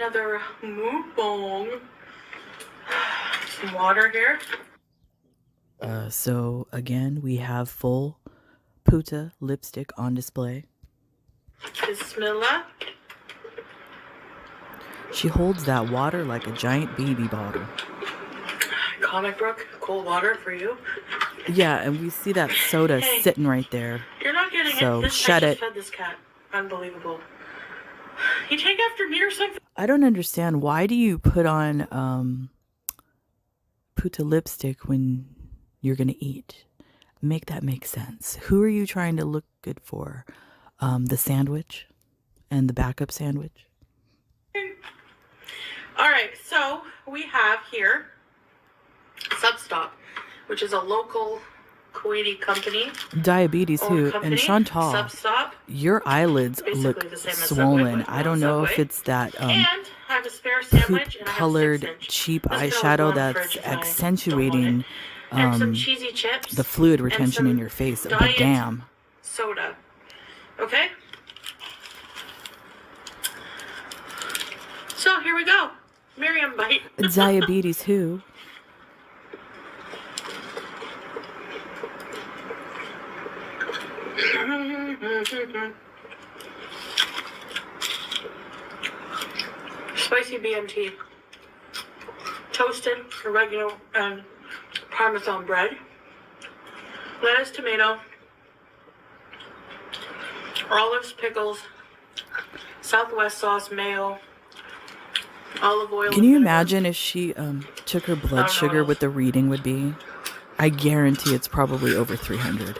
another mukbang. Some water here. So again, we have full Puta lipstick on display. Bismillah. She holds that water like a giant baby bottle. Comic book, cold water for you. Yeah, and we see that soda sitting right there. You're not getting so it. This shut I it. just fed this cat. Unbelievable. You take after me or something? I don't understand. Why do you put on Puta lipstick when you're gonna eat? Make that make sense. Who are you trying to look good for? The sandwich and the backup sandwich? All right, so we have here Substop, which is a local Kuwaiti company. Diabetes too. And Chantal, Substop. Your eyelids look swollen. I don't know if it's that and I have a spare sandwich and colored cheap eyeshadow that's accentuating and some cheesy chips, the fluid retention in your face. But damn. Soda. Okay? So here we go. Miriam bite. Diabetes who? Spicy BMT. Toasted oregano and Parmesan bread. Lettuce, tomato. Olives, pickles. Southwest sauce, mayo. Olive oil. Can you imagine if she took her blood sugar, what the reading would be? I guarantee it's probably over 300.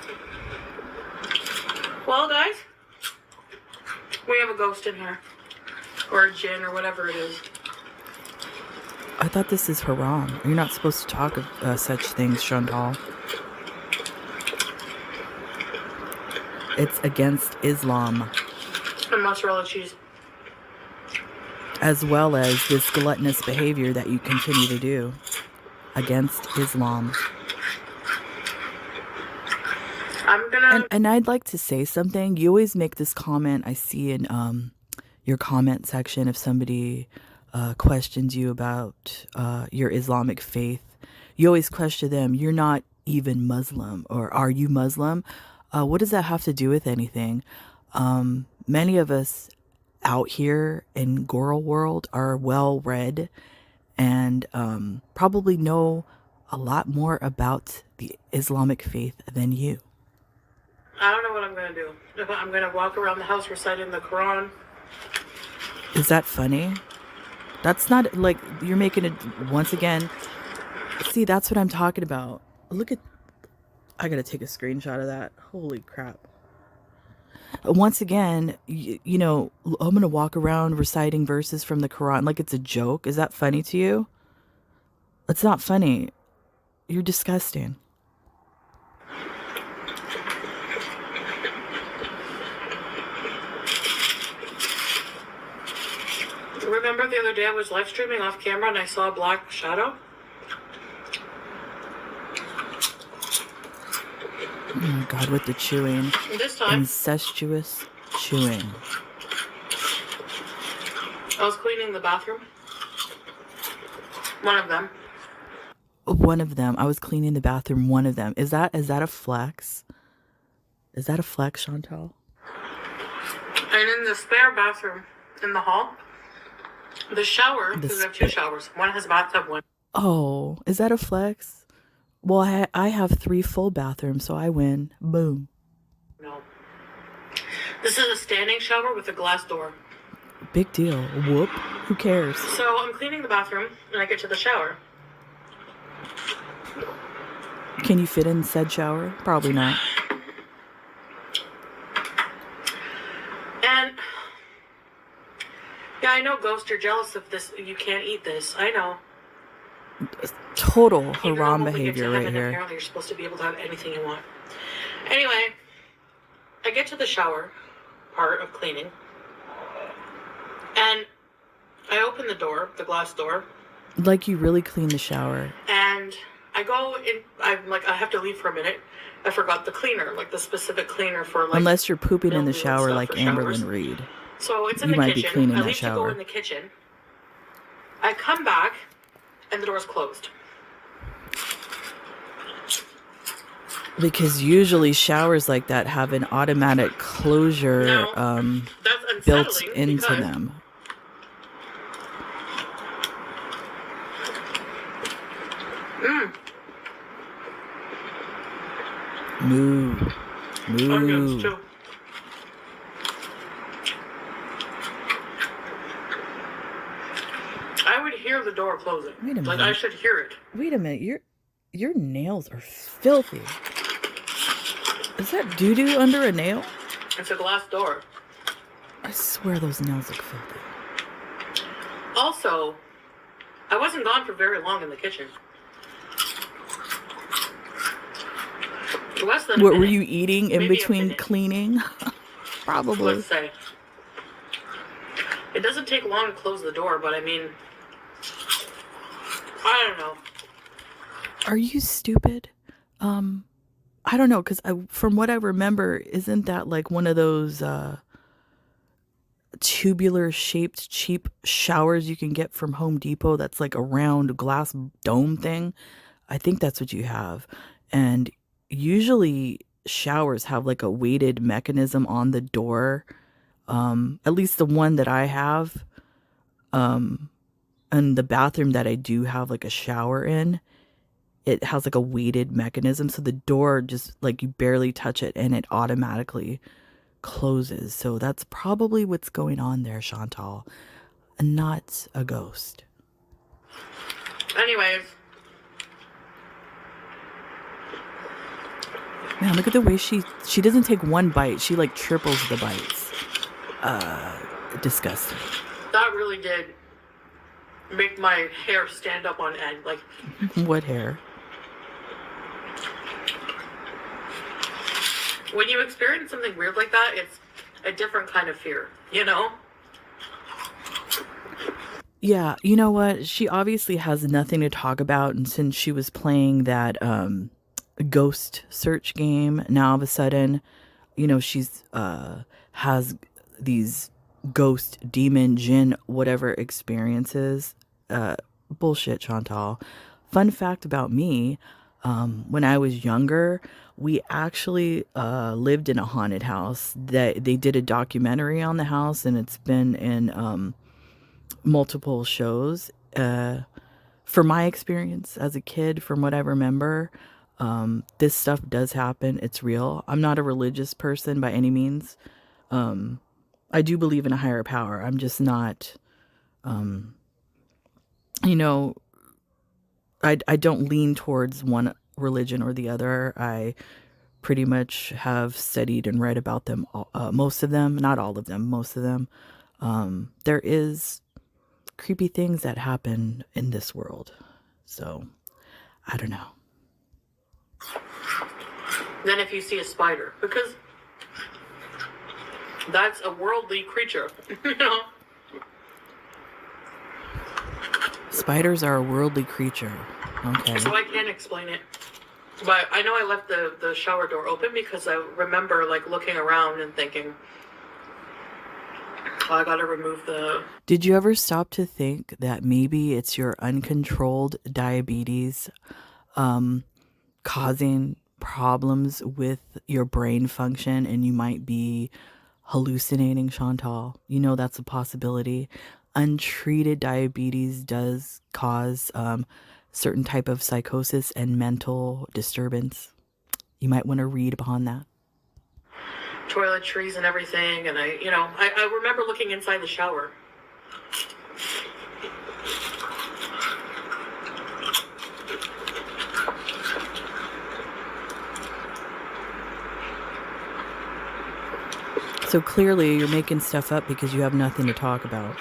Well, guys, we have a ghost in here. Or a djinn or whatever it is. I thought this is haram. You're not supposed to talk of such things, Chantal. It's against Islam. And mozzarella cheese. As well as this gluttonous behavior that you continue to do against Islam. I'm gonna... And I'd like to say something. You always make this comment I see in your comment section if somebody questions you about your Islamic faith. You always question them, you're not even Muslim, or are you Muslim? What does that have to do with anything? Many of us out here in Goral world are well read and probably know a lot more about the Islamic faith than you. I don't know what I'm going to do. I'm going to walk around the house reciting the Quran. Is that funny? That's not like you're making it once again. See, that's what I'm talking about. Look at, I got to take a screenshot of that. Holy crap. Once again, you know, I'm going to walk around reciting verses from the Quran like it's a joke. Is that funny to you? It's not funny. You're disgusting. Remember the other day I was live streaming off camera and I saw a black shadow? Oh my God, with the chewing. And this time, incestuous chewing. I was cleaning the bathroom. One of them. One of them. I was cleaning the bathroom. One of them. Is that a flex? Is that a flex, Chantal? And in the spare bathroom in the hall, the shower, because we have two showers. One has a bathtub, one. Oh, is that a flex? Well, I have 3 full bathrooms, so I win. Boom. No. This is a standing shower with a glass door. Big deal. Whoop. Who cares? So I'm cleaning the bathroom, and I get to the shower. Can you fit in said shower? Probably not. And yeah, I know, Ghost, you're jealous of this. You can't eat this. I know. Total haram behavior right here. Apparently, you're supposed to be able to have anything you want. Anyway, I get to the shower part of cleaning, and I open the door, the glass door. Like you really clean the shower. And I go in. I'm like, I have to leave for a minute. I forgot the cleaner, like the specific cleaner for like. Unless you're pooping in the shower like Amberlyn Reed. So it's in you the might kitchen. be cleaning I that leave shower. to go in the kitchen, I come back, and the door's closed. Because usually showers like that have an automatic closure That's built unsettling into because them. Moo. onions Moo. too. I would hear the door closing. Wait a minute. Like I should hear it. Wait a minute. Your nails are filthy. Is that doo-doo under a nail? It's a glass door. I swear those nails look filthy. Also, I wasn't gone for very long in the kitchen. Less than a What minute. were you eating in Maybe a between minute. cleaning? Probably. Let's say. It doesn't take long to close the door, but I mean, I don't know. Are you stupid? I don't know, because from what I remember, isn't that like one of those tubular shaped cheap showers you can get from Home Depot that's like a round glass dome thing? I think that's what you have. And usually showers have like a weighted mechanism on the door. At least the one that I have. And the bathroom that I do have like a shower in, it has like a weighted mechanism. So the door just like you barely touch it and it automatically closes. So that's probably what's going on there, Chantal. Not a ghost. Anyways. Man, look at the way she doesn't take one bite. She like triples the bites. Disgusting. That really did make my hair stand up on end. Like, what hair? When you experience something weird like that, it's a different kind of fear, you know? Yeah, you know what? She obviously has nothing to talk about, and since she was playing that ghost search game, now all of a sudden, you know, she's has these ghost, demon, jinn, whatever experiences. Bullshit, Chantal. Fun fact about me, when I was younger, we actually lived in a haunted house. That they did a documentary on the house, and it's been in multiple shows. For my experience as a kid, from what I remember, this stuff does happen. It's real. I'm not a religious person by any means. I do believe in a higher power. I'm just not, you know, I don't lean towards one religion or the other. I pretty much have studied and read about them, most of them, not all of them, most of them. There is creepy things that happen in this world. So, I don't know. Then if you see a spider, because that's a worldly creature, you know? Spiders are a worldly creature. Okay. So I can't explain it. But I know I left the shower door open because I remember like looking around and thinking, oh, I gotta remove the... Did you ever stop to think that maybe it's your uncontrolled diabetes causing problems with your brain function and you might be hallucinating, Chantal? You know that's a possibility. Untreated diabetes does cause certain type of psychosis and mental disturbance. You might want to read upon that. Toiletries and everything, and I remember looking inside the shower. So clearly you're making stuff up because you have nothing to talk about.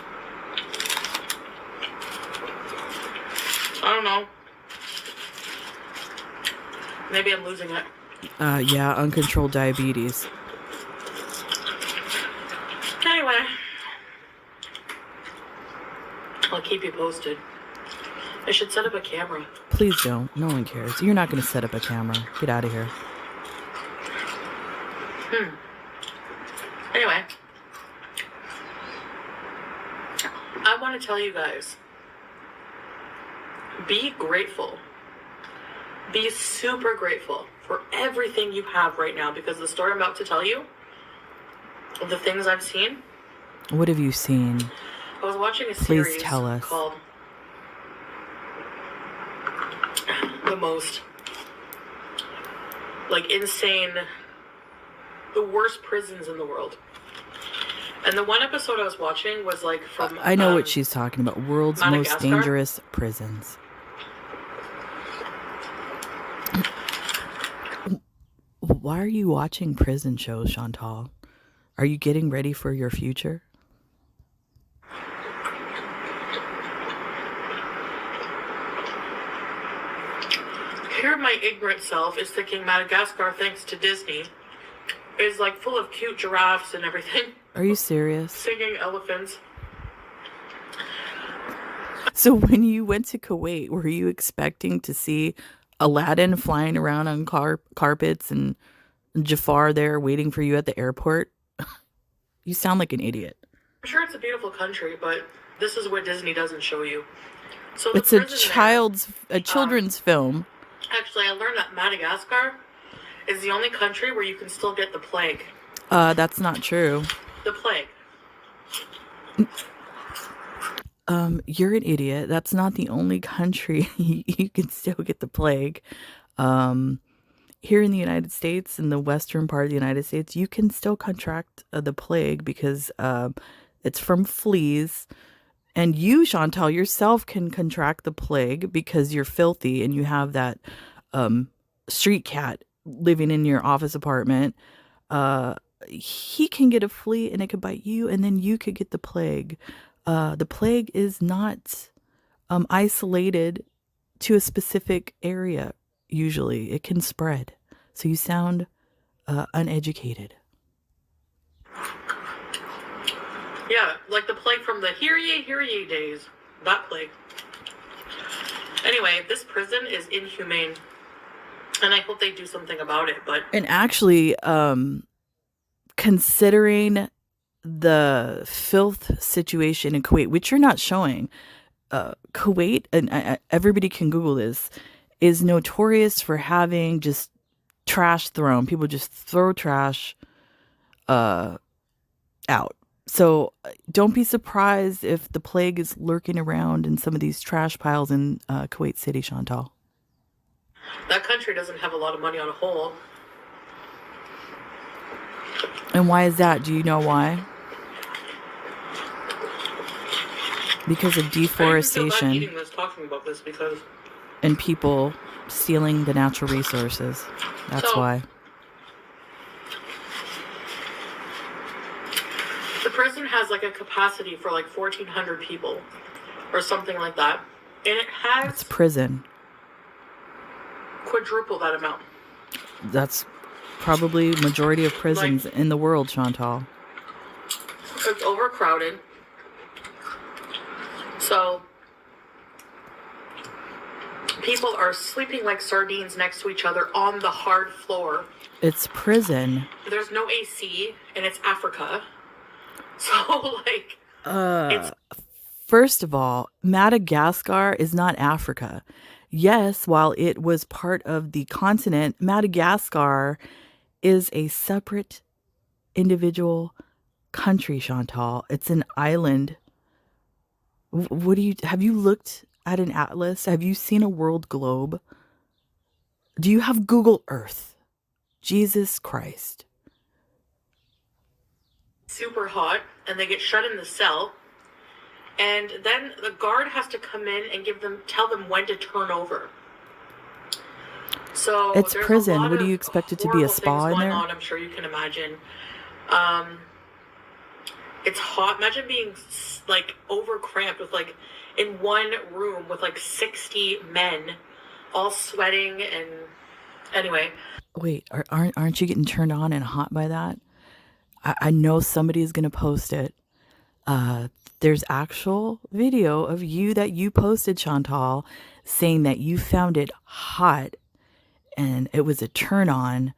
I don't know. Maybe I'm losing it. Yeah, uncontrolled diabetes. Anyway, I'll keep you posted. I should set up a camera. Please don't. No one cares. You're not going to set up a camera. Get out of here. Anyway, I want to tell you guys Be grateful. Be super grateful for everything you have right now, because the story I'm about to tell you, the things I've seen. What have you seen? I was watching a Please series tell us. called The Most, like, insane, the worst prisons in the world. And the one episode I was watching was like from I know what she's talking about. World's Madagascar. most dangerous prisons. Why are you watching prison shows, Chantal? Are you getting ready for your future? Here my ignorant self is thinking Madagascar, thanks to Disney, is like full of cute giraffes and everything. Are you serious? Singing elephants. So when you went to Kuwait, were you expecting to see Aladdin flying around on carpets and Jafar there waiting for you at the airport? You sound like an idiot. I'm sure it's a beautiful country, but this is what Disney doesn't show you. So it's a children's film. Actually, I learned that Madagascar is the only country where you can still get the plague. That's not true. The plague. You're an idiot. That's not the only country you can still get the plague. Here in the United States, in the western part of the United States, you can still contract the plague because it's from fleas. And you, Chantal, yourself can contract the plague because you're filthy and you have that street cat living in your office apartment. He can get a flea and it could bite you, and then you could get the plague. The plague is not isolated to a specific area. Usually it can spread. So you sound uneducated. Yeah, like the plague from the hear ye days. That plague. Anyway, this prison is inhumane. And I hope they do something about it. And actually, considering the filth situation in Kuwait, which you're not showing, Kuwait, and everybody can Google this, is notorious for having just trash thrown. People just throw trash out. So don't be surprised if the plague is lurking around in some of these trash piles in Kuwait City, Chantal. That country doesn't have a lot of money on a whole. And why is that? Do you know why? Because of deforestation. I eating this, talking about this, because... And people stealing the natural resources. That's why. The prison has like a capacity for like 1,400 people or something like that. And it has... It's prison. Quadruple that amount. That's probably majority of prisons in the world, Chantal. It's overcrowded. So people are sleeping like sardines next to each other on the hard floor. It's prison. There's no AC, and it's Africa. So, like... First of all, Madagascar is not Africa. Yes, while it was part of the continent, Madagascar is a separate individual country, Chantal. It's an island. Have you looked at an atlas? Have you seen a world globe? Do you have Google Earth? Jesus Christ. Super hot, and they get shut in the cell. And then the guard has to come in and tell them when to turn over. So it's prison. What do you expect it to be, a spa in there? I'm sure you can imagine. It's hot. Imagine being like over cramped with like in one room with like 60 men, all sweating and anyway. Wait, aren't you getting turned on and hot by that? I know somebody is going to post it. There's actual video of you that you posted, Chantal, saying that you found it hot and it was a turn on,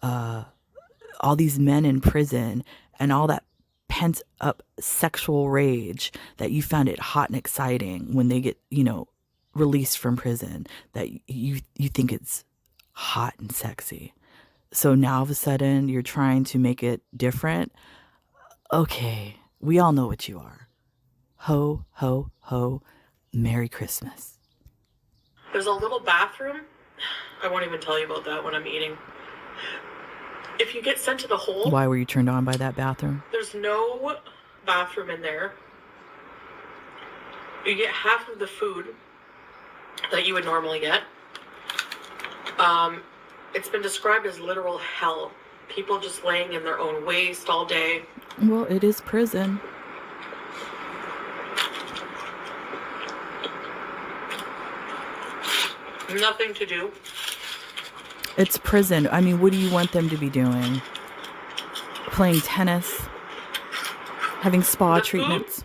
all these men in prison and all that pent up sexual rage, that you found it hot and exciting when they get, released from prison that you think it's hot and sexy. So now all of a sudden you're trying to make it different. Okay, we all know what you are. Ho, ho, ho. Merry Christmas. There's a little bathroom. I won't even tell you about that when I'm eating. If you get sent to the hole... Why were you turned on by that bathroom? There's no bathroom in there. You get half of the food that you would normally get. It's been described as literal hell. People just laying in their own waste all day. Well, it is prison. Nothing to do. It's prison. I mean, what do you want them to be doing? Playing tennis? Having spa treatments?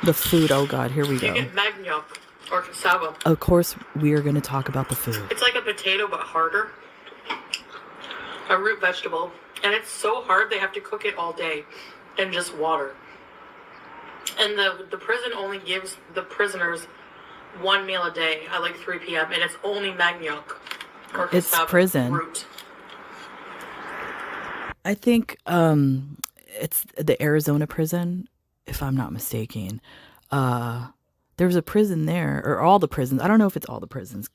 The food, oh God, here we go. You get manioc or cassava. Of course, we are going to talk about the food. It's like a potato, but harder. A root vegetable. And it's so hard, they have to cook it all day in just water. And the prison only gives the prisoners one meal a day at like 3 p.m. And it's only manioc or cassava it's prison. Root. I think it's the Arizona prison, if I'm not mistaken. There's a prison there, or all the prisons. I don't know if it's all the prisons.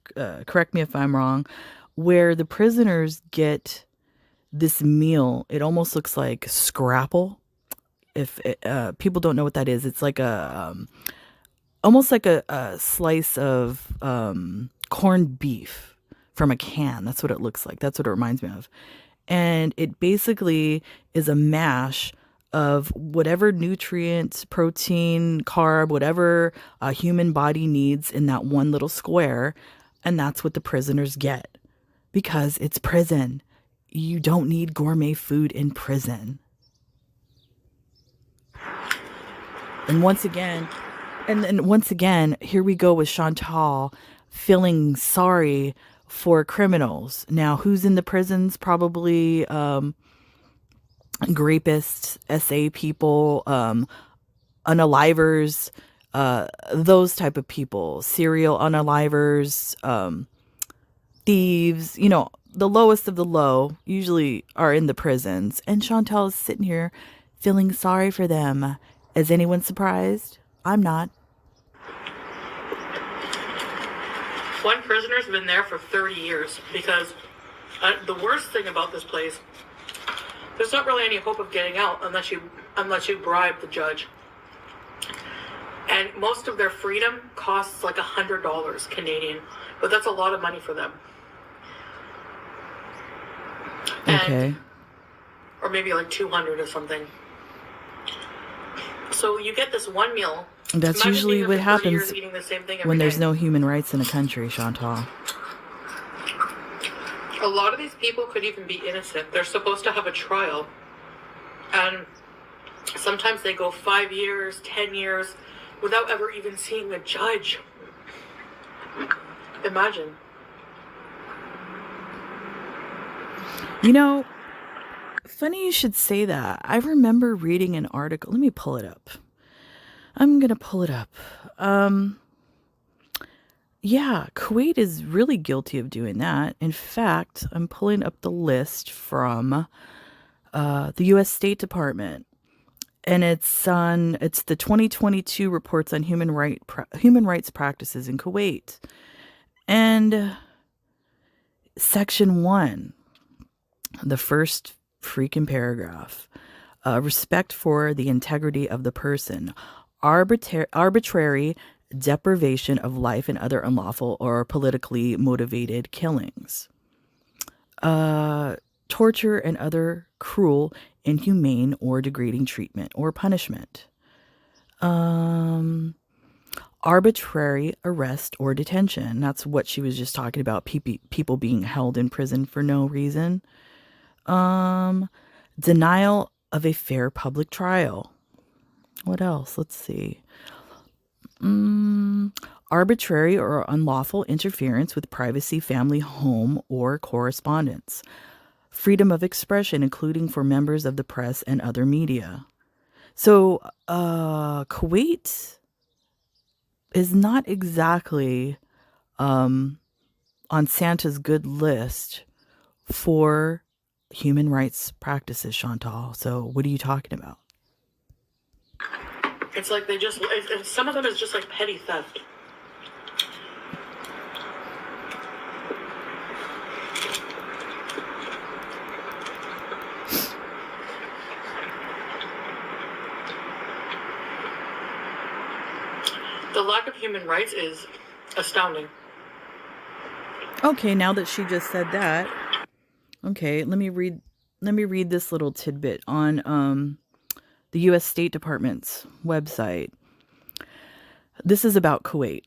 Correct me if I'm wrong. Where the prisoners get this meal. It almost looks like scrapple. If people don't know what that is, it's like almost like a slice of corned beef from a can. That's what it looks like. That's what it reminds me of. And it basically is a mash of whatever nutrients, protein, carb, whatever a human body needs in that one little square. And that's what the prisoners get because it's prison. You don't need gourmet food in prison. And once again, here we go with Chantal feeling sorry for criminals. Now, who's in the prisons? Probably grapists, SA people, unalivers, those type of people, serial unalivers, thieves, the lowest of the low usually are in the prisons. And Chantal is sitting here feeling sorry for them. Is anyone surprised? I'm not. One prisoner's been there for 30 years because the worst thing about this place, there's not really any hope of getting out unless you bribe the judge. And most of their freedom costs like $100 Canadian, but that's a lot of money for them. Okay. Or maybe like 200 or something. So you get this one meal. That's usually what happens when there's no human rights in a country, Chantal. A lot of these people could even be innocent. They're supposed to have a trial. And sometimes they go 5 years, 10 years without ever even seeing a judge. Imagine. Funny you should say that. I remember reading an article. Let me pull it up. I'm going to pull it up. Yeah, Kuwait is really guilty of doing that. In fact, I'm pulling up the list from the U.S. State Department. And it's the 2022 reports on human rights practices in Kuwait. And Section 1, the first freaking paragraph, respect for the integrity of the person, arbitrary deprivation of life and other unlawful or politically motivated killings, torture and other cruel, inhumane, or degrading treatment or punishment, arbitrary arrest or detention. That's what she was just talking about, people being held in prison for no reason. Denial of a fair public trial. What else? Let's see. Arbitrary or unlawful interference with privacy, family, home, or correspondence. Freedom of expression, including for members of the press and other media. So, Kuwait, is not exactly on Santa's good list for human rights practices, Chantal. So what are you talking about? It's like they just, some of them is just like petty theft. The lack of human rights is astounding. Okay, now that she just said that, okay, let me read this little tidbit on the US State Department's website. This is about Kuwait.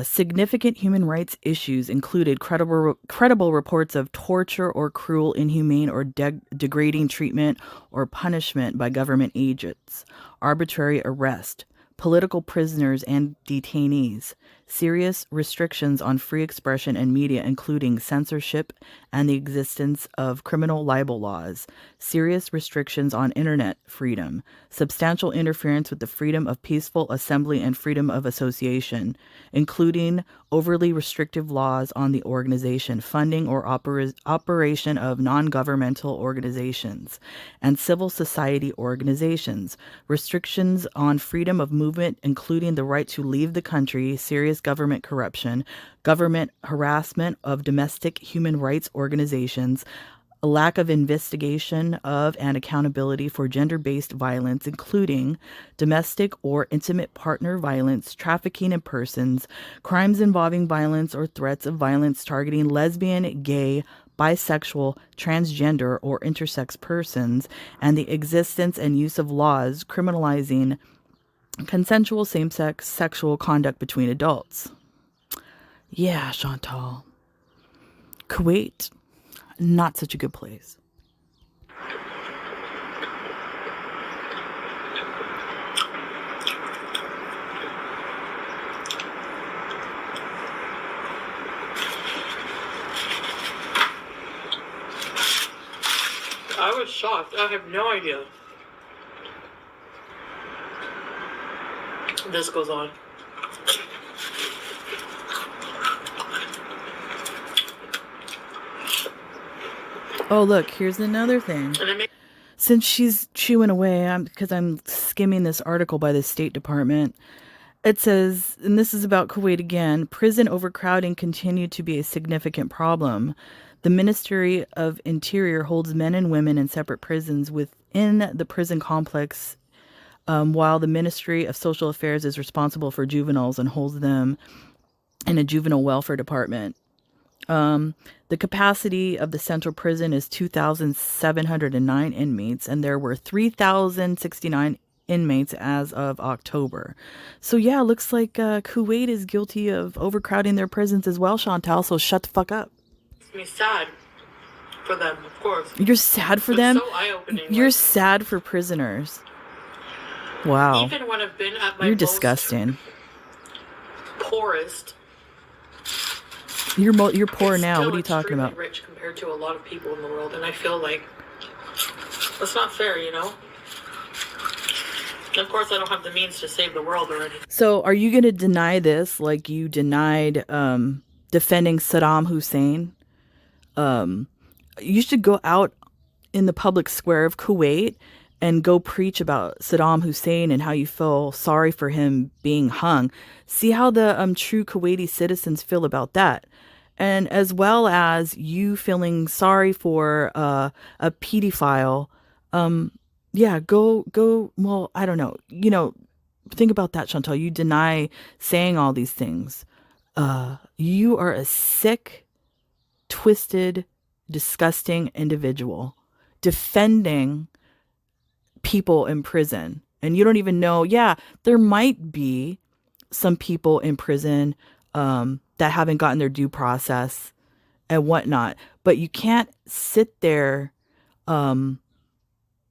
Significant human rights issues included credible reports of torture or cruel, inhumane, or degrading treatment or punishment by government agents, arbitrary arrest, political prisoners and detainees, serious restrictions on free expression and media, including censorship and the existence of criminal libel laws, serious restrictions on internet freedom, substantial interference with the freedom of peaceful assembly and freedom of association, including overly restrictive laws on the organization, funding, or operation of non-governmental organizations and civil society organizations, restrictions on freedom of movement, including the right to leave the country, serious government corruption, government harassment of domestic human rights organizations, a lack of investigation of and accountability for gender-based violence, including domestic or intimate partner violence, trafficking in persons, crimes involving violence or threats of violence targeting lesbian, gay, bisexual, transgender, or intersex persons, and the existence and use of laws criminalizing consensual same-sex sexual conduct between adults. Yeah, Chantal. Kuwait, not such a good place. I was shocked. I have no idea this goes on. Oh, look, here's another thing. Since she's chewing away, because I'm skimming this article by the State Department, it says, and this is about Kuwait again, prison overcrowding continued to be a significant problem. The Ministry of Interior holds men and women in separate prisons within the prison complex, while the Ministry of Social Affairs is responsible for juveniles and holds them in a juvenile welfare department. The capacity of the central prison is 2,709 inmates, and there were 3,069 inmates as of October. So yeah, looks like Kuwait is guilty of overcrowding their prisons as well, Chantal, so shut the fuck up. Makes me sad for them, of course. You're sad for them? So eye-opening. You're sad for prisoners. Wow. Even when I've been at my You're disgusting. Poorest. You're poor now. What are you talking about? Rich compared to a lot of people in the world, and I feel like that's not fair, you know? And of course, I don't have the means to save the world or anything. So, are you going to deny this like you denied defending Saddam Hussein? You should go out in the public square of Kuwait and go preach about Saddam Hussein and how you feel sorry for him being hung. See how the true Kuwaiti citizens feel about that. And as well as you feeling sorry for a pedophile. Yeah, go. Well, I don't know. You know, think about that, Chantal. You deny saying all these things. You are a sick, twisted, disgusting individual defending people in prison. And you don't even know, yeah, there might be some people in prison that haven't gotten their due process and whatnot. But you can't sit there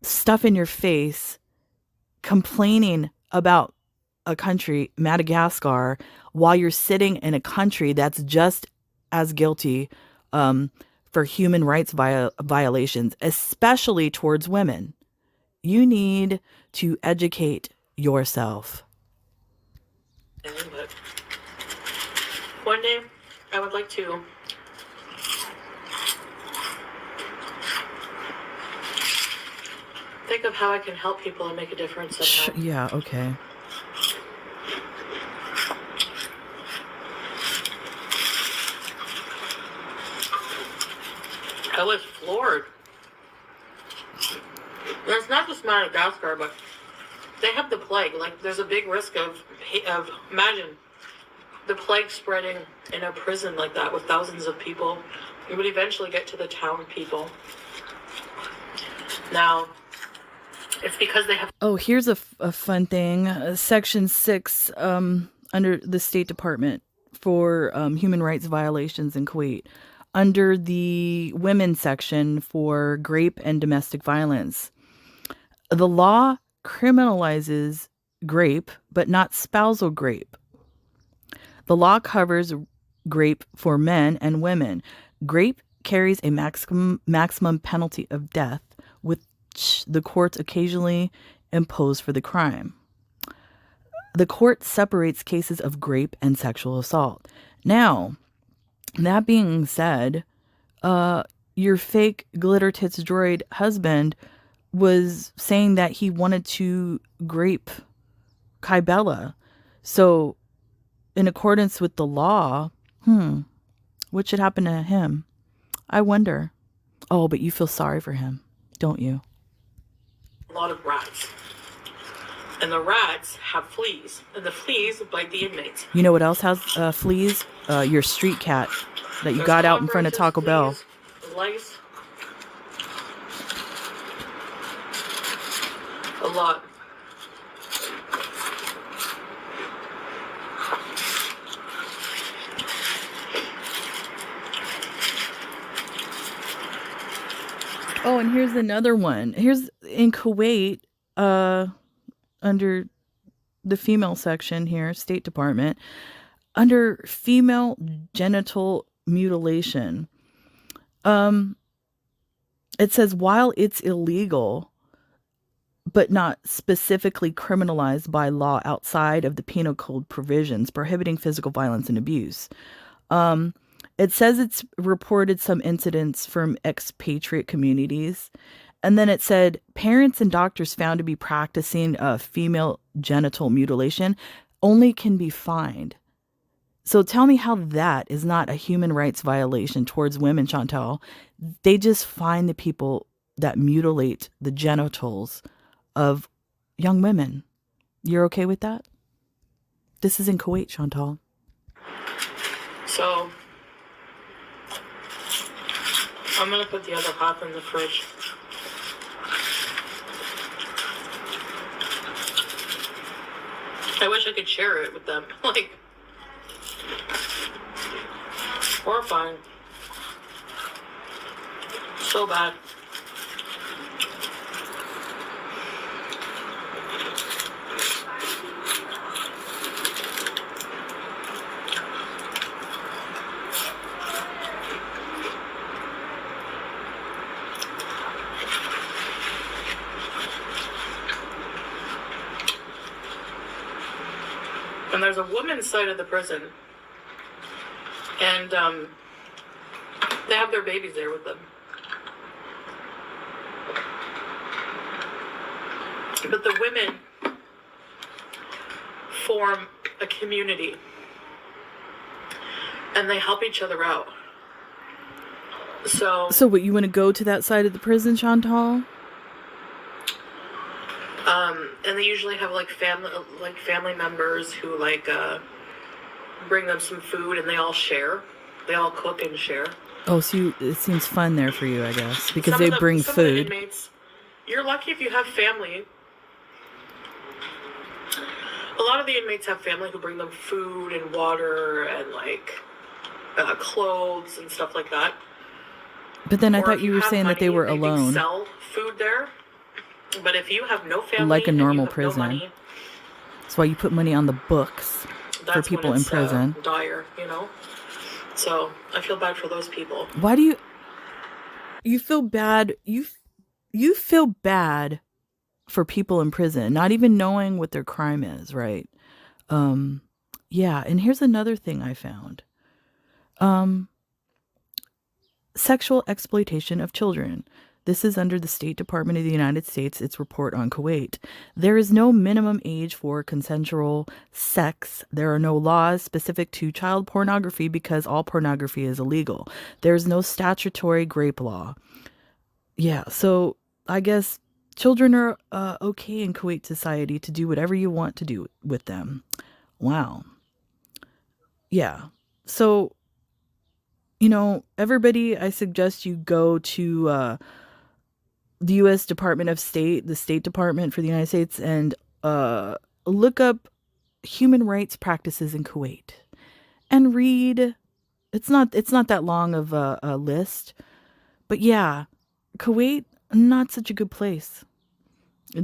stuff in your face complaining about a country, Madagascar, while you're sitting in a country that's just as guilty for human rights violations, especially towards women. You need to educate yourself. but one day I would like to think of how I can help people and make a difference somehow. Yeah, okay. I was floored. And it's not just Madagascar, but they have the plague. Like, there's a big risk of imagine the plague spreading in a prison like that with thousands of people. It would eventually get to the town people. Now, it's because they have... Oh, here's a fun thing. Section 6 under the State Department for human rights violations in Kuwait. Under the women's section for grape and domestic violence. The law criminalizes grape, but not spousal grape. The law covers grape for men and women. Grape carries a maximum penalty of death, which the courts occasionally impose for the crime. The court separates cases of grape and sexual assault. Now, that being said, your fake glitter tits droid husband was saying that he wanted to grape Kybella. So, in accordance with the law, what should happen to him? I wonder. Oh, but you feel sorry for him, don't you? A lot of rats. And the rats have fleas. And the fleas bite the inmates. You know what else has fleas? Your street cat that you got out in front of Taco Bell. Lice. A lot. Oh, and here's another one. Here's in Kuwait, under the female section here, State Department, under female genital mutilation. It says while it's illegal, but not specifically criminalized by law outside of the penal code provisions prohibiting physical violence and abuse. It says it's reported some incidents from expatriate communities. And then it said parents and doctors found to be practicing female genital mutilation only can be fined. So tell me how that is not a human rights violation towards women, Chantal. They just fine the people that mutilate the genitals of young women. You're okay with that? This is in Kuwait, Chantal. So, I'm going to put the other half in the fridge. I wish I could share it with them. Like, horrifying. So bad. And there's a woman's side of the prison. And they have their babies there with them. But the women form a community. And they help each other out. So what, you want to go to that side of the prison, Chantal? And they usually have like family members who bring them some food, and they all share. They all cook and share. Oh, so it seems fun there for you, I guess, because they bring some food. Of the inmates, you're lucky if you have family. A lot of the inmates have family who bring them food and water and clothes and stuff like that. But then I thought you were saying that they were alone. They sell food there. But if you have no family, like a normal and you have prison, no money, that's why you put money on the books for people in prison. Dire, you know. So I feel bad for those people. Why do you feel bad? You feel bad for people in prison, not even knowing what their crime is, right? Yeah, and here's another thing I found. Um, Sexual exploitation of children. This is under the State Department of the United States, its report on Kuwait. There is no minimum age for consensual sex. There are no laws specific to child pornography because all pornography is illegal. There's no statutory Grape law. Yeah, so I guess children are okay in Kuwait society to do whatever you want to do with them. Wow. Yeah. So, everybody, I suggest you go to the U.S. Department of State, the State Department for the United States, and look up human rights practices in Kuwait and read. It's not that long of a list, but yeah, Kuwait, not such a good place.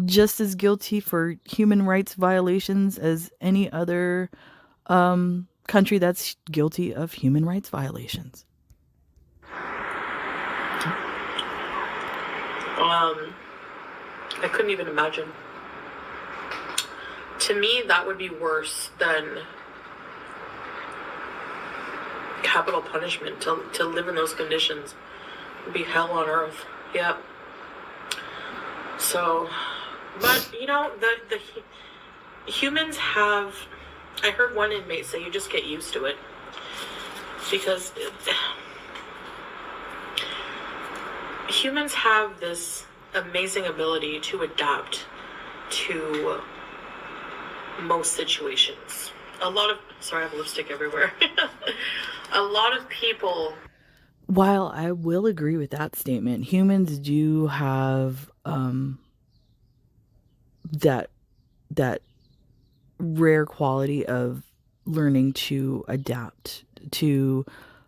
Just as guilty for human rights violations as any other country that's guilty of human rights violations. I couldn't even imagine. To me, that would be worse than capital punishment. To live in those conditions would be hell on earth. Yep. So, but the humans have. I heard one inmate say you just get used to it because humans have this amazing ability to adapt to most situations. Sorry, I have lipstick everywhere. A lot of people. While I will agree with that statement, humans do have that rare quality of learning to adapt to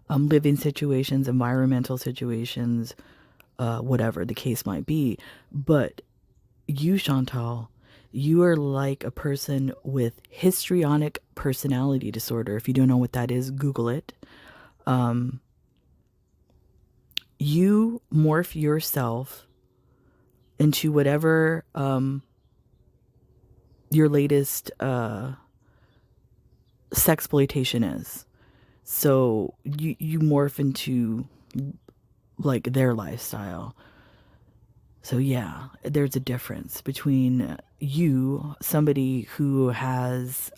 living situations, environmental situations, whatever the case might be. But you, Chantal, you are like a person with histrionic personality disorder. If you don't know what that is, Google it. You morph yourself into whatever your latest sexploitation is. So you morph into like their lifestyle. So yeah, there's a difference between you, somebody who has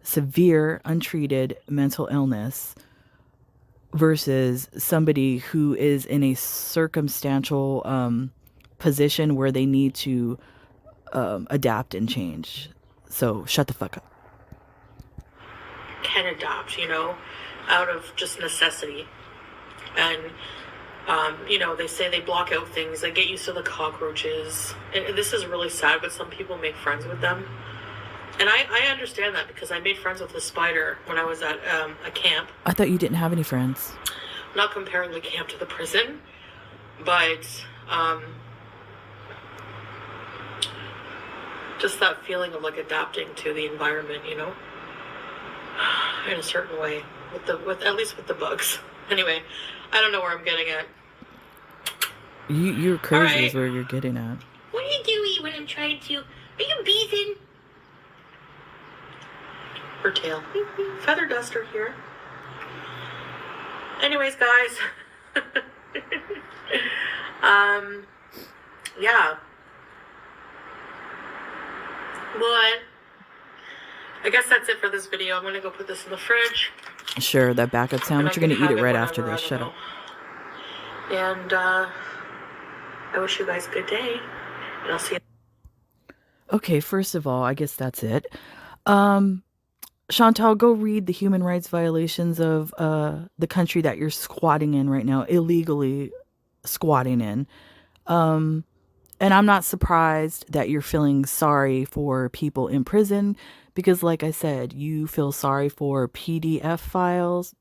severe untreated mental illness, versus somebody who is in a circumstantial position where they need to adapt and change. So shut the fuck up. Can adopt, out of just necessity. And, they say they block out things. They get used to the cockroaches. And this is really sad, but some people make friends with them. And I understand that because I made friends with a spider when I was at a camp. I thought you didn't have any friends. I'm not comparing the camp to the prison, but just that feeling of like adapting to the environment, in a certain way, with at least with the bugs. Anyway, I don't know where I'm getting at. You're crazy, right. Is where you're getting at. What are you doing when I'm trying to? Are you beefing? Her tail. Feather duster here. Anyways, guys. Yeah. But I guess that's it for this video. I'm gonna go put this in the fridge. Sure, that backup sandwich. You're gonna eat it right after this. Shut up. And I wish you guys a good day. And I'll see you. Okay, first of all, I guess that's it. Chantal, go read the human rights violations of the country that you're squatting in right now, illegally squatting in. And I'm not surprised that you're feeling sorry for people in prison because, like I said, you feel sorry for PDF files.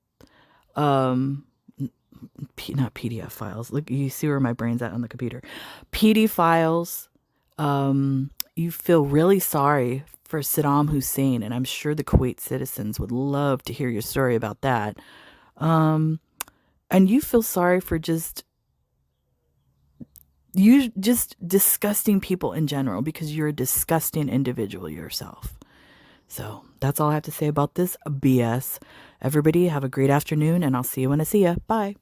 Not PDF files. Look, you see where my brain's at on the computer. PD files. You feel really sorry for Saddam Hussein, and I'm sure the Kuwait citizens would love to hear your story about that. And you feel sorry for just disgusting people in general because you're a disgusting individual yourself. So that's all I have to say about this BS. Everybody have a great afternoon, and I'll see you when I see ya. Bye.